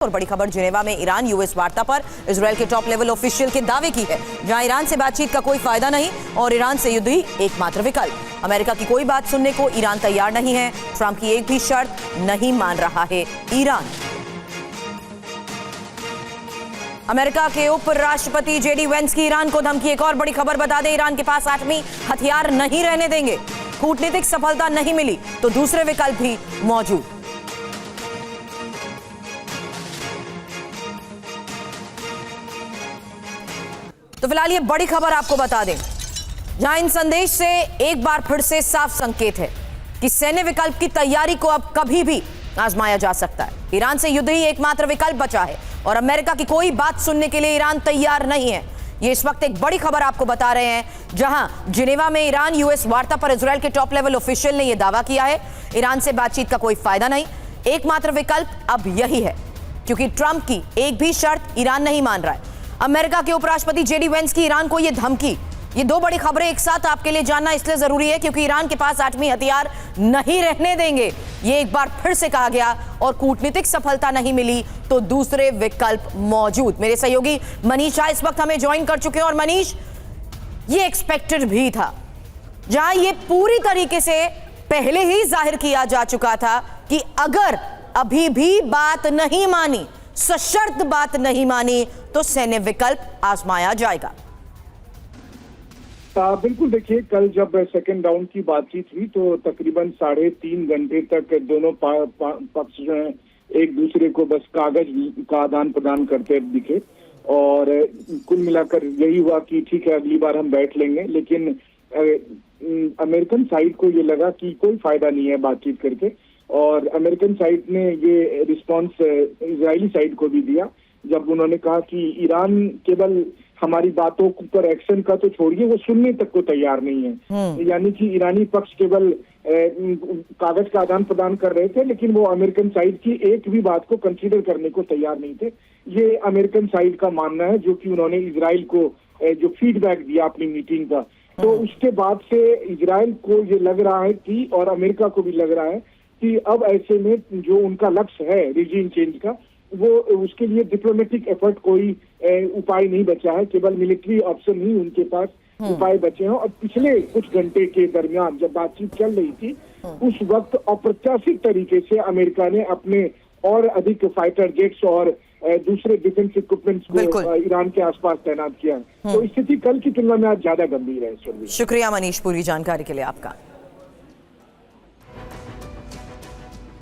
और बड़ी खबर जिनेवा में ईरान यूएस वार्ता पर इजरायल के टॉप लेवल ऑफिशियल के दावे की है, जहां ईरान से बातचीत का कोई फायदा नहीं और ईरान से युद्ध ही एकमात्र विकल्प। अमेरिका की कोई बात सुनने को ईरान तैयार नहीं है। ट्रंप की एक भी शर्त नहीं मान रहा है ईरान। अमेरिका के उपराष्ट्रपति जेडी वेंस की ईरान को धमकी। एक और बड़ी खबर बता दें, ईरान के पास एटमी हथियार नहीं रहने देंगे। कूटनीतिक सफलता नहीं मिली तो दूसरे विकल्प भी मौजूद। तो फिलहाल ये बड़ी खबर आपको बता दें, जहां इन संदेश से एक बार फिर से साफ संकेत है कि सैन्य विकल्प की तैयारी को अब कभी भी आजमाया जा सकता है। ईरान से युद्ध ही एकमात्र विकल्प बचा है और अमेरिका की कोई बात सुनने के लिए ईरान तैयार नहीं है। ये इस वक्त एक बड़ी खबर आपको बता रहे हैं, जहां जिनेवा में ईरान यूएस वार्ता पर इजरायल के टॉप लेवल ऑफिशियल ने यह दावा किया है, ईरान से बातचीत का कोई फायदा नहीं, एकमात्र विकल्प अब यही है, क्योंकि ट्रंप की एक भी शर्त ईरान नहीं मान रहा है। अमेरिका के उपराष्ट्रपति जेडी वेंस की ईरान को यह धमकी। ये दो बड़ी खबरें एक साथ आपके लिए जानना इसलिए जरूरी है क्योंकि ईरान के पास एटमी हथियार नहीं रहने देंगे, ये एक बार फिर से कहा गया। और कूटनीतिक सफलता नहीं मिली तो दूसरे विकल्प मौजूद। मेरे सहयोगी मनीष शाह इस वक्त हमें ज्वाइन कर चुके हैं। और मनीष, ये एक्सपेक्टेड भी था, जहां ये पूरी तरीके से पहले ही जाहिर किया जा चुका था कि अगर अभी भी बात नहीं मानी, सशर्त बात नहीं मानी, तो सैन्य विकल्प आजमाया जाएगा। बिल्कुल, देखिए, कल जब सेकेंड राउंड की बातचीत हुई तो तकरीबन 3.5 घंटे तक दोनों पक्ष जो है एक दूसरे को बस कागज का आदान प्रदान करते दिखे और कुल मिलाकर यही हुआ कि ठीक है, अगली बार हम बैठ लेंगे। लेकिन अमेरिकन साइड को ये लगा कि कोई फायदा नहीं है बातचीत करके, और अमेरिकन साइड ने ये रिस्पॉन्स इजरायली साइड को भी दिया जब उन्होंने कहा कि ईरान केवल हमारी बातों पर एक्शन का तो छोड़िए, वो सुनने तक को तैयार नहीं है। यानी कि ईरानी पक्ष केवल कागज का आदान प्रदान कर रहे थे, लेकिन वो अमेरिकन साइड की एक भी बात को कंसीडर करने को तैयार नहीं थे। ये अमेरिकन साइड का मानना है, जो कि उन्होंने इजराइल को जो फीडबैक दिया अपनी मीटिंग का। तो उसके बाद से इजराइल को ये लग रहा है कि, और अमेरिका को भी लग रहा है कि अब ऐसे में जो उनका लक्ष्य है रिजीम चेंज का, वो उसके लिए डिप्लोमेटिक एफर्ट कोई उपाय नहीं बचा है, केवल मिलिट्री ऑप्शन ही उनके पास उपाय बचे हैं। और पिछले कुछ घंटे के दरमियान जब बातचीत चल रही थी, उस वक्त अप्रत्याशित तरीके से अमेरिका ने अपने और अधिक फाइटर जेट्स और दूसरे डिफेंस इक्विपमेंट्स को ईरान के आसपास तैनात किया। तो स्थिति कल की तुलना में आज ज्यादा गंभीर है। शुक्रिया मनीष पूरी जानकारी के लिए आपका।